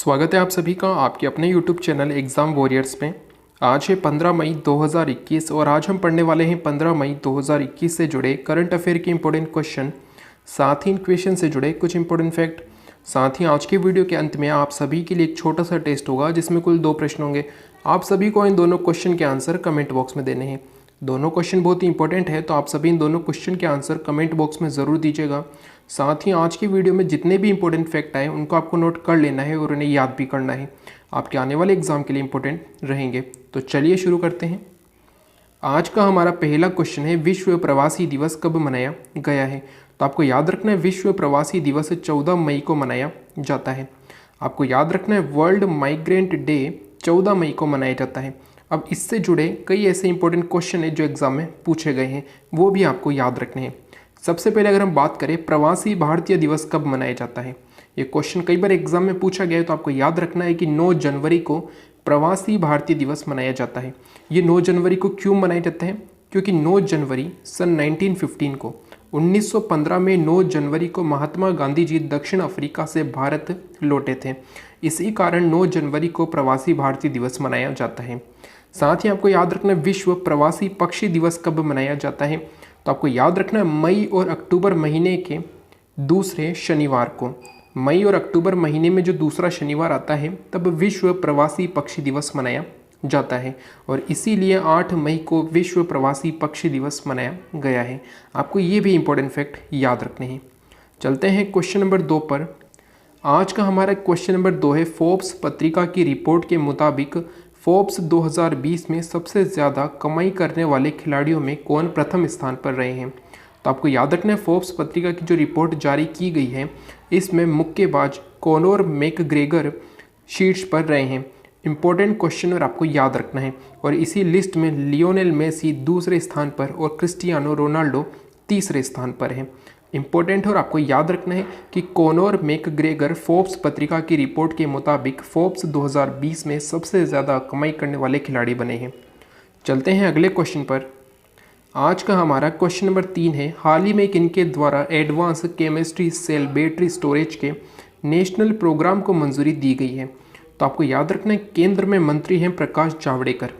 स्वागत है आप सभी का आपके अपने यूट्यूब चैनल एग्ज़ाम वॉरियर्स में। आज है 15 मई 2021 और आज हम पढ़ने वाले हैं 15 मई 2021 से जुड़े करंट अफेयर के इंपॉर्टेंट क्वेश्चन, साथ ही इन क्वेश्चन से जुड़े कुछ इंपॉर्टेंट फैक्ट। साथ ही आज के वीडियो के अंत में आप सभी के लिए एक छोटा सा टेस्ट होगा जिसमें कुल 2 प्रश्न होंगे। आप सभी को इन दोनों क्वेश्चन के आंसर कमेंट बॉक्स में देने हैं। दोनों क्वेश्चन बहुत ही इंपॉर्टेंट है, तो आप सभी इन दोनों क्वेश्चन के आंसर कमेंट बॉक्स में ज़रूर दीजिएगा। साथ ही आज की वीडियो में जितने भी इंपॉर्टेंट फैक्ट आए उनको आपको नोट कर लेना है और उन्हें याद भी करना है, आपके आने वाले एग्जाम के लिए इंपॉर्टेंट रहेंगे। तो चलिए शुरू करते हैं। आज का हमारा पहला क्वेश्चन है, विश्व प्रवासी दिवस कब मनाया गया है? तो आपको याद रखना है विश्व प्रवासी दिवस 14 मई को मनाया जाता है। आपको याद रखना है वर्ल्ड माइग्रेंट डे 14 मई को मनाया जाता है। अब इससे जुड़े कई ऐसे इंपॉर्टेंट क्वेश्चन है जो एग्जाम में पूछे गए हैं, वो भी आपको याद रखने हैं। सबसे पहले अगर हम बात करें प्रवासी भारतीय दिवस कब मनाया जाता है, ये क्वेश्चन कई बार एग्जाम में पूछा गया है, तो आपको याद रखना है कि 9 जनवरी को प्रवासी भारतीय दिवस मनाया जाता है। ये 9 जनवरी को क्यों मनाया जाता है? क्योंकि 9 जनवरी सन 1915 को 1915 में 9 जनवरी को महात्मा गांधी जी दक्षिण अफ्रीका से भारत लौटे थे। इसी कारण 9 जनवरी को प्रवासी भारतीय दिवस मनाया जाता है। साथ ही आपको याद रखना विश्व प्रवासी पक्षी दिवस कब मनाया जाता है? तो आपको याद रखना मई और अक्टूबर महीने के दूसरे शनिवार को, मई और अक्टूबर महीने में जो दूसरा शनिवार आता है तब विश्व प्रवासी पक्षी दिवस मनाया जाता है, और इसीलिए 8 मई को विश्व प्रवासी पक्षी दिवस मनाया गया है। आपको ये भी इंपॉर्टेंट फैक्ट याद रखने हैं। चलते हैं क्वेश्चन नंबर 2 पर। आज का हमारा क्वेश्चन नंबर 2 है, फोर्ब्स पत्रिका की रिपोर्ट के मुताबिक फोर्ब्स 2020 में सबसे ज़्यादा कमाई करने वाले खिलाड़ियों में कौन प्रथम स्थान पर रहे हैं? तो आपको याद रखना है फोर्ब्स पत्रिका की जो रिपोर्ट जारी की गई है इसमें मुक्केबाज कॉनोर मैकग्रेगर शीर्ष पर रहे हैं। इंपॉर्टेंट क्वेश्चन और आपको याद रखना है। और इसी लिस्ट में लियोनेल मेसी दूसरे स्थान पर और क्रिस्टियानो रोनाल्डो तीसरे स्थान पर है। इंपॉर्टेंट और आपको याद रखना है कि कॉनोर मैकग्रेगर फोर्ब्स पत्रिका की रिपोर्ट के मुताबिक फोर्ब्स 2020 में सबसे ज़्यादा कमाई करने वाले खिलाड़ी बने हैं। चलते हैं अगले क्वेश्चन पर। आज का हमारा क्वेश्चन नंबर 3 है, हाल ही में किनके द्वारा advance chemistry cell battery storage के नेशनल प्रोग्राम को मंजूरी दी गई है? तो आपको याद रखना है केंद्र में मंत्री हैं प्रकाश जावड़ेकर।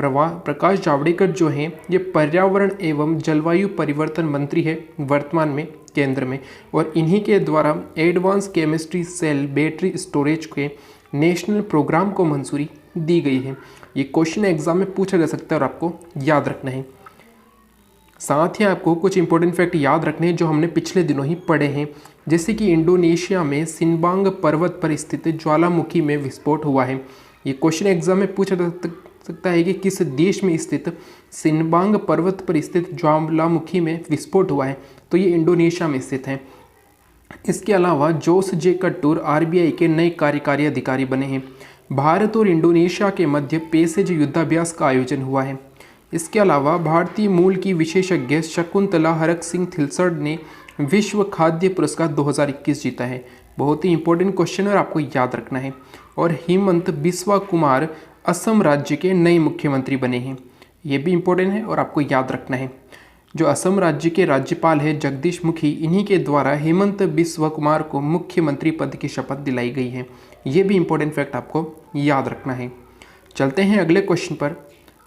प्रकाश जावड़ेकर जो हैं ये पर्यावरण एवं जलवायु परिवर्तन मंत्री है वर्तमान में केंद्र में, और इन्हीं के द्वारा advance chemistry cell battery storage के नेशनल प्रोग्राम को मंजूरी दी गई है। ये क्वेश्चन एग्जाम में पूछा जा सकता है और आपको याद रखना है। साथ ही आपको कुछ इंपॉर्टेंट फैक्ट याद रखने हैं जो हमने पिछले दिनों ही पढ़े हैं, जैसे कि इंडोनेशिया में सिनबांग पर्वत पर स्थित ज्वालामुखी में विस्फोट हुआ है। ये क्वेश्चन एग्जाम में पूछा जा सकता है कि किस देश में स्थित सिनबांग पर्वत पर स्थित ज्वालामुखी में विस्फोट हुआ है? तो ये इंडोनेशिया में स्थित है। इसके अलावा जोस जे कट्टूर आरबीआई के नए कार्यकारी अधिकारी बने हैं। भारत और इंडोनेशिया के मध्य पेसेज युद्धाभ्यास का आयोजन हुआ है। इसके अलावा भारतीय मूल की विशेषज्ञ शकुंतला हरक सिंह थिलसर ने विश्व खाद्य पुरस्कार 2021 जीता है। बहुत ही इंपॉर्टेंट क्वेश्चन और आपको याद रखना है। और हेमंत बिस्वा कुमार असम राज्य के नए मुख्यमंत्री बने हैं। ये भी इंपॉर्टेंट है और आपको याद रखना है। जो असम राज्य के राज्यपाल है जगदीश मुखी, इन्हीं के द्वारा हेमंत बिस्वा कुमार को मुख्यमंत्री पद की शपथ दिलाई गई है। ये भी इंपॉर्टेंट फैक्ट आपको याद रखना है। चलते हैं अगले क्वेश्चन पर।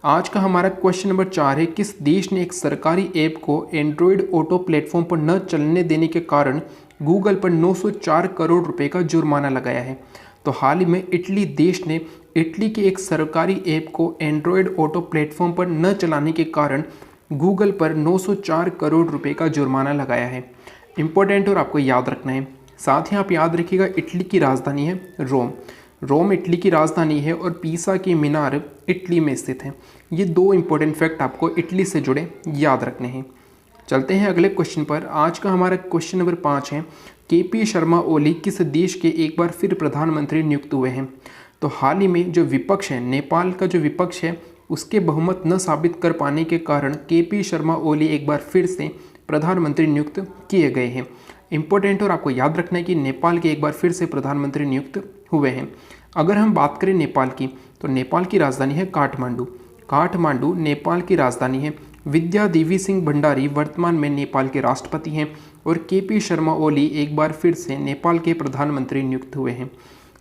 आज का हमारा क्वेश्चन नंबर 4 है, किस देश ने एक सरकारी ऐप को एंड्रॉयड ऑटो प्लेटफॉर्म पर न चलने देने के कारण गूगल पर 904 करोड़ रुपए का जुर्माना लगाया है? तो हाल ही में इटली देश ने इटली के एक सरकारी ऐप को एंड्रॉयड ऑटो प्लेटफॉर्म पर न चलाने के कारण गूगल पर 904 करोड़ रुपए का जुर्माना लगाया है। इंपॉर्टेंट और आपको याद रखना है। साथ ही आप याद रखिएगा इटली की राजधानी है रोम। रोम इटली की राजधानी है और पीसा की मीनार इटली में स्थित है। ये 2 इंपॉर्टेंट फैक्ट आपको इटली से जुड़े याद रखने हैं। चलते हैं अगले क्वेश्चन पर। आज का हमारा क्वेश्चन नंबर 5 है, केपी शर्मा ओली किस देश के एक बार फिर प्रधानमंत्री नियुक्त हुए हैं? तो हाल ही में जो विपक्ष है, नेपाल का जो विपक्ष है, उसके बहुमत न साबित कर पाने के कारण केपी शर्मा ओली एक बार फिर से प्रधानमंत्री नियुक्त किए गए हैं। इंपॉर्टेंट और आपको याद रखना है कि नेपाल के एक बार फिर से प्रधानमंत्री नियुक्त हुए हैं। अगर हम बात करें नेपाल की, तो नेपाल की राजधानी है काठमांडू। काठमांडू नेपाल की राजधानी है। विद्या देवी सिंह भंडारी वर्तमान में नेपाल के राष्ट्रपति हैं और केपी शर्मा ओली एक बार फिर से नेपाल के प्रधानमंत्री नियुक्त हुए हैं।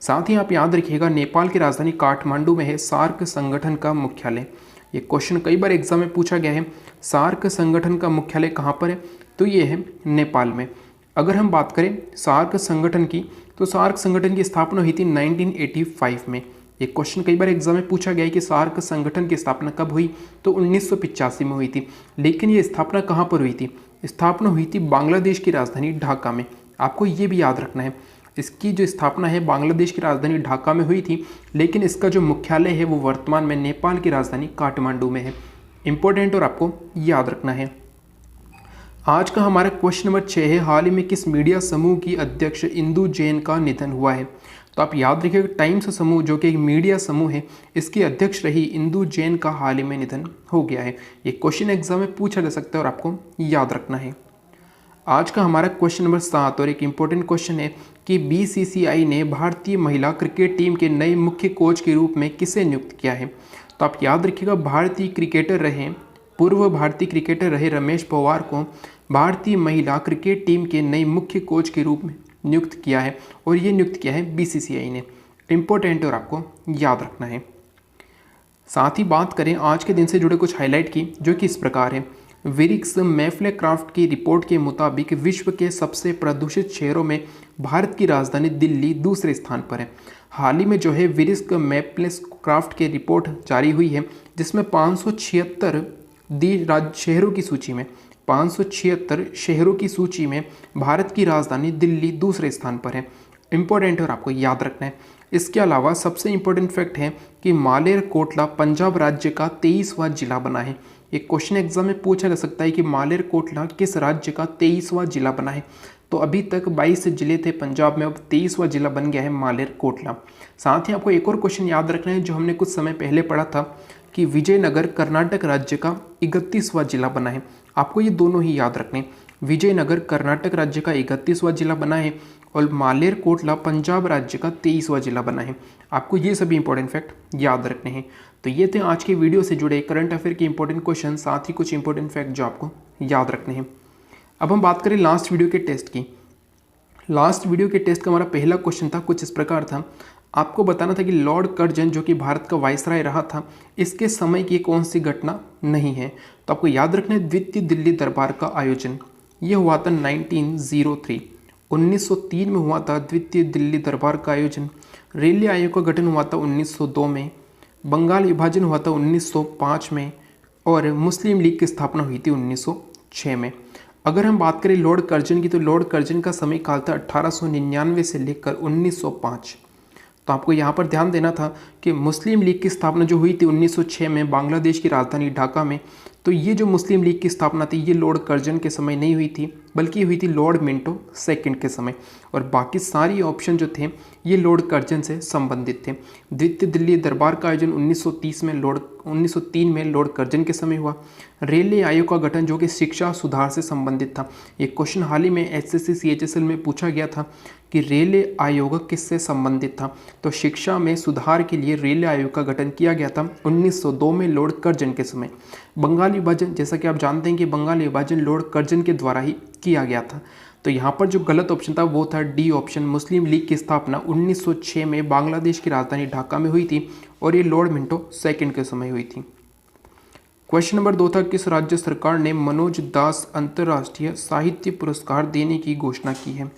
साथ ही आप याद रखिएगा नेपाल की राजधानी काठमांडू में है सार्क संगठन का मुख्यालय। ये क्वेश्चन कई बार एग्जाम में पूछा गया है, सार्क संगठन का मुख्यालय कहाँ पर है, तो ये है नेपाल में। अगर हम बात करें सार्क संगठन की, तो सार्क संगठन की स्थापना हुई थी 1985 में। ये क्वेश्चन कई बार एग्जाम में पूछा गया है कि सार्क संगठन की स्थापना कब हुई, तो 1985 में हुई थी। लेकिन ये स्थापना कहाँ पर हुई थी, स्थापना हुई थी बांग्लादेश की राजधानी ढाका में। आपको ये भी याद रखना है, इसकी जो स्थापना है बांग्लादेश की राजधानी ढाका में हुई थी, लेकिन इसका जो मुख्यालय है वो वर्तमान में नेपाल की राजधानी काठमांडू में है। इंपॉर्टेंट और आपको याद रखना है। आज का हमारा क्वेश्चन नंबर 6 है, हाल ही में किस मीडिया समूह की अध्यक्ष इंदु जैन का निधन हुआ है। तो आप याद रखिएगा टाइम्स समूह जो कि एक मीडिया समूह है, इसकी अध्यक्ष रही इंदु जैन का हाल ही में निधन हो गया है। ये क्वेश्चन एग्जाम में पूछा जा सकता है और आपको याद रखना है। आज का हमारा क्वेश्चन नंबर 7 और एक इम्पोर्टेंट क्वेश्चन है कि बीसीसीआई ने भारतीय महिला क्रिकेट टीम के नए मुख्य कोच के रूप में किसे नियुक्त किया है। तो आप याद रखिएगा पूर्व भारतीय क्रिकेटर रहे रमेश पवार को भारतीय महिला क्रिकेट टीम के नए मुख्य कोच के रूप में नियुक्त किया है, और ये नियुक्त किया है बीसीसीआई ने। इम्पोर्टेंट और आपको याद रखना है। साथ ही बात करें आज के दिन से जुड़े कुछ हाईलाइट की, जो कि इस प्रकार है। विरिक्स मैफ्ले क्राफ्ट की रिपोर्ट के मुताबिक विश्व के सबसे प्रदूषित शहरों में भारत की राजधानी दिल्ली दूसरे स्थान पर है। हाल ही में जो है विरिक्स मैफ्ले क्राफ्ट की रिपोर्ट जारी हुई है, जिसमें 576 शहरों की सूची में 576 शहरों की सूची में भारत की राजधानी दिल्ली दूसरे स्थान पर है। इंपॉर्टेंट और आपको याद रखना है। इसके अलावा सबसे इंपॉर्टेंट फैक्ट है कि मालेरकोटला पंजाब राज्य का 23वां जिला बना है। एक क्वेश्चन एग्जाम में पूछा जा सकता है कि मालेरकोटला किस राज्य का 23वां जिला बना है। तो अभी तक 22 जिले थे पंजाब में, अब 23वां जिला बन गया है मालेरकोटला। साथ ही आपको एक और क्वेश्चन याद रखना है जो हमने कुछ समय पहले पढ़ा था कि विजयनगर कर्नाटक राज्य का 31वां जिला बना है। आपको ये दोनों ही याद रखने, विजयनगर कर्नाटक राज्य का 31वां जिला बना है और मालेरकोटला पंजाब राज्य का 23वां जिला बना है। आपको ये सभी इंपॉर्टेंट फैक्ट याद रखने हैं। तो ये थे आज की वीडियो से जुड़े करंट अफेयर के इंपॉर्टेंट क्वेश्चन, साथ ही कुछ इंपॉर्टेंट फैक्ट जो आपको याद रखने हैं। अब हम बात करें लास्ट वीडियो के टेस्ट की। लास्ट वीडियो के टेस्ट का हमारा पहला क्वेश्चन था, कुछ इस प्रकार था। आपको बताना था कि लॉर्ड कर्जन जो कि भारत का वायसराय रहा था, इसके समय की कौन सी घटना नहीं है। तो आपको याद रखना है द्वितीय दिल्ली दरबार का आयोजन ये हुआ था 1903। 1903 में हुआ था द्वितीय दिल्ली दरबार का आयोजन। रेलवे आयोग का गठन हुआ था 1902 में। बंगाल विभाजन हुआ था 1905 में, और मुस्लिम लीग की स्थापना हुई थी 1906 में। अगर हम बात करें लॉर्ड कर्जन की, तो लॉर्ड कर्जन का समय काल था 1899 से लेकर 1905। तो आपको यहाँ पर ध्यान देना था कि मुस्लिम लीग की स्थापना जो हुई थी 1906 में बांग्लादेश की राजधानी ढाका में, तो ये जो मुस्लिम लीग की स्थापना थी ये लॉर्ड कर्जन के समय नहीं हुई थी, बल्कि हुई थी लॉर्ड मिंटो सेकंड के समय। और बाकी सारी ऑप्शन जो थे ये लॉर्ड कर्जन से संबंधित थे। द्वितीय दिल्ली दरबार का आयोजन 1903 में लॉर्ड कर्जन के समय हुआ। रेलवे आयोग का गठन जो कि शिक्षा सुधार से संबंधित था। ये क्वेश्चन हाल ही में एसएससी सीएचएसएल में पूछा गया था कि रेलवे आयोग किससे संबंधित था। तो शिक्षा में सुधार के लिए रेलवे आयोग का गठन किया गया था 1902 में लॉर्ड कर्जन के समय। बंगाल विभाजन, जैसा कि आप जानते हैं कि बंगाल विभाजन लॉर्ड कर्जन के द्वारा ही किया गया था। तो यहाँ पर जो गलत ऑप्शन था वो था डी ऑप्शन, मुस्लिम लीग की स्थापना 1906 में बांग्लादेश की राजधानी ढाका में हुई थी, और ये लॉर्ड मिंटो सेकंड के समय हुई थी। क्वेश्चन नंबर 2 था, किस राज्य सरकार ने मनोज दास अंतर्राष्ट्रीय साहित्य पुरस्कार देने की घोषणा की है।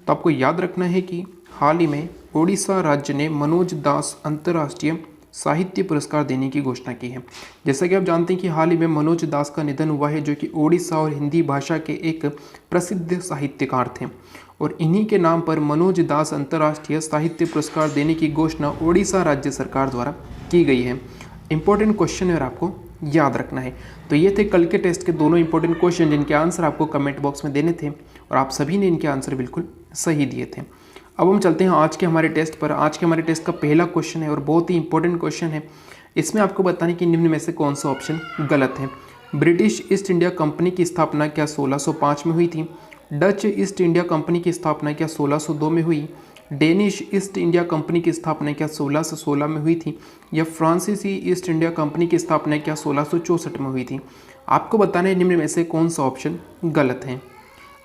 तो आपको याद रखना है कि हाल ही में ओडिशा राज्य ने मनोज दास अंतर्राष्ट्रीय साहित्य पुरस्कार देने की घोषणा की है। जैसा कि आप जानते हैं कि हाल ही में मनोज दास का निधन हुआ है, जो कि ओडिशा और हिंदी भाषा के एक प्रसिद्ध साहित्यकार थे, और इन्हीं के नाम पर मनोज दास अंतर्राष्ट्रीय साहित्य पुरस्कार देने की घोषणा ओडिशा राज्य सरकार द्वारा की गई है। इंपॉर्टेंट क्वेश्चन है और आपको याद रखना है। तो ये थे कल के टेस्ट के दोनों इंपॉर्टेंट क्वेश्चन, जिनके आंसर आपको कमेंट बॉक्स में देने थे, और आप सभी ने इनके आंसर बिल्कुल सही दिए थे। अब हम चलते हैं आज के हमारे टेस्ट पर। आज के हमारे टेस्ट का पहला क्वेश्चन है और बहुत ही इंपॉर्टेंट क्वेश्चन है। इसमें आपको बताने कि निम्न में से कौन सा ऑप्शन गलत है। ब्रिटिश ईस्ट इंडिया कंपनी की स्थापना क्या 1605 में हुई थी। डच ईस्ट इंडिया कंपनी की स्थापना क्या 1602 में हुई। डेनिश ईस्ट इंडिया कंपनी की स्थापना क्या 1616 में हुई थी, या फ्रांसीसी ईस्ट इंडिया कंपनी की स्थापना क्या 1664 में हुई थी। आपको बताना है निम्न में से कौन सा ऑप्शन गलत है।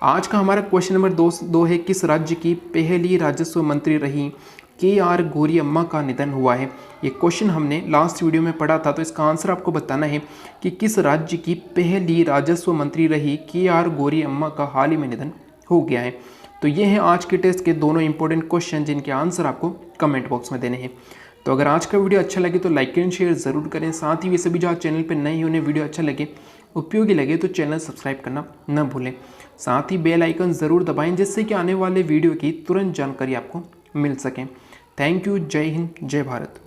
आज का हमारा क्वेश्चन नंबर 2 है, किस राज्य की पहली राजस्व मंत्री रही KR गौरियम्मा का निधन हुआ है। ये क्वेश्चन हमने लास्ट वीडियो में पढ़ा था, तो इसका आंसर आपको बताना है कि किस राज्य की पहली राजस्व मंत्री रही KR गौरियम्मा का हाल ही में निधन हो गया है। तो ये हैं आज के टेस्ट के दोनों इंपॉर्टेंट क्वेश्चन जिनके आंसर आपको कमेंट बॉक्स में देने हैं। तो अगर आज का वीडियो अच्छा लगे तो लाइक एंड शेयर ज़रूर करें। साथ ही वैसे भी जो चैनल पर नए उन्हें वीडियो अच्छा लगे, उपयोगी लगे तो चैनल सब्सक्राइब करना न भूलें। साथ ही बेल आइकन ज़रूर दबाएं जिससे कि आने वाले वीडियो की तुरंत जानकारी आपको मिल सके। Thank you. जय हिंद, जय भारत।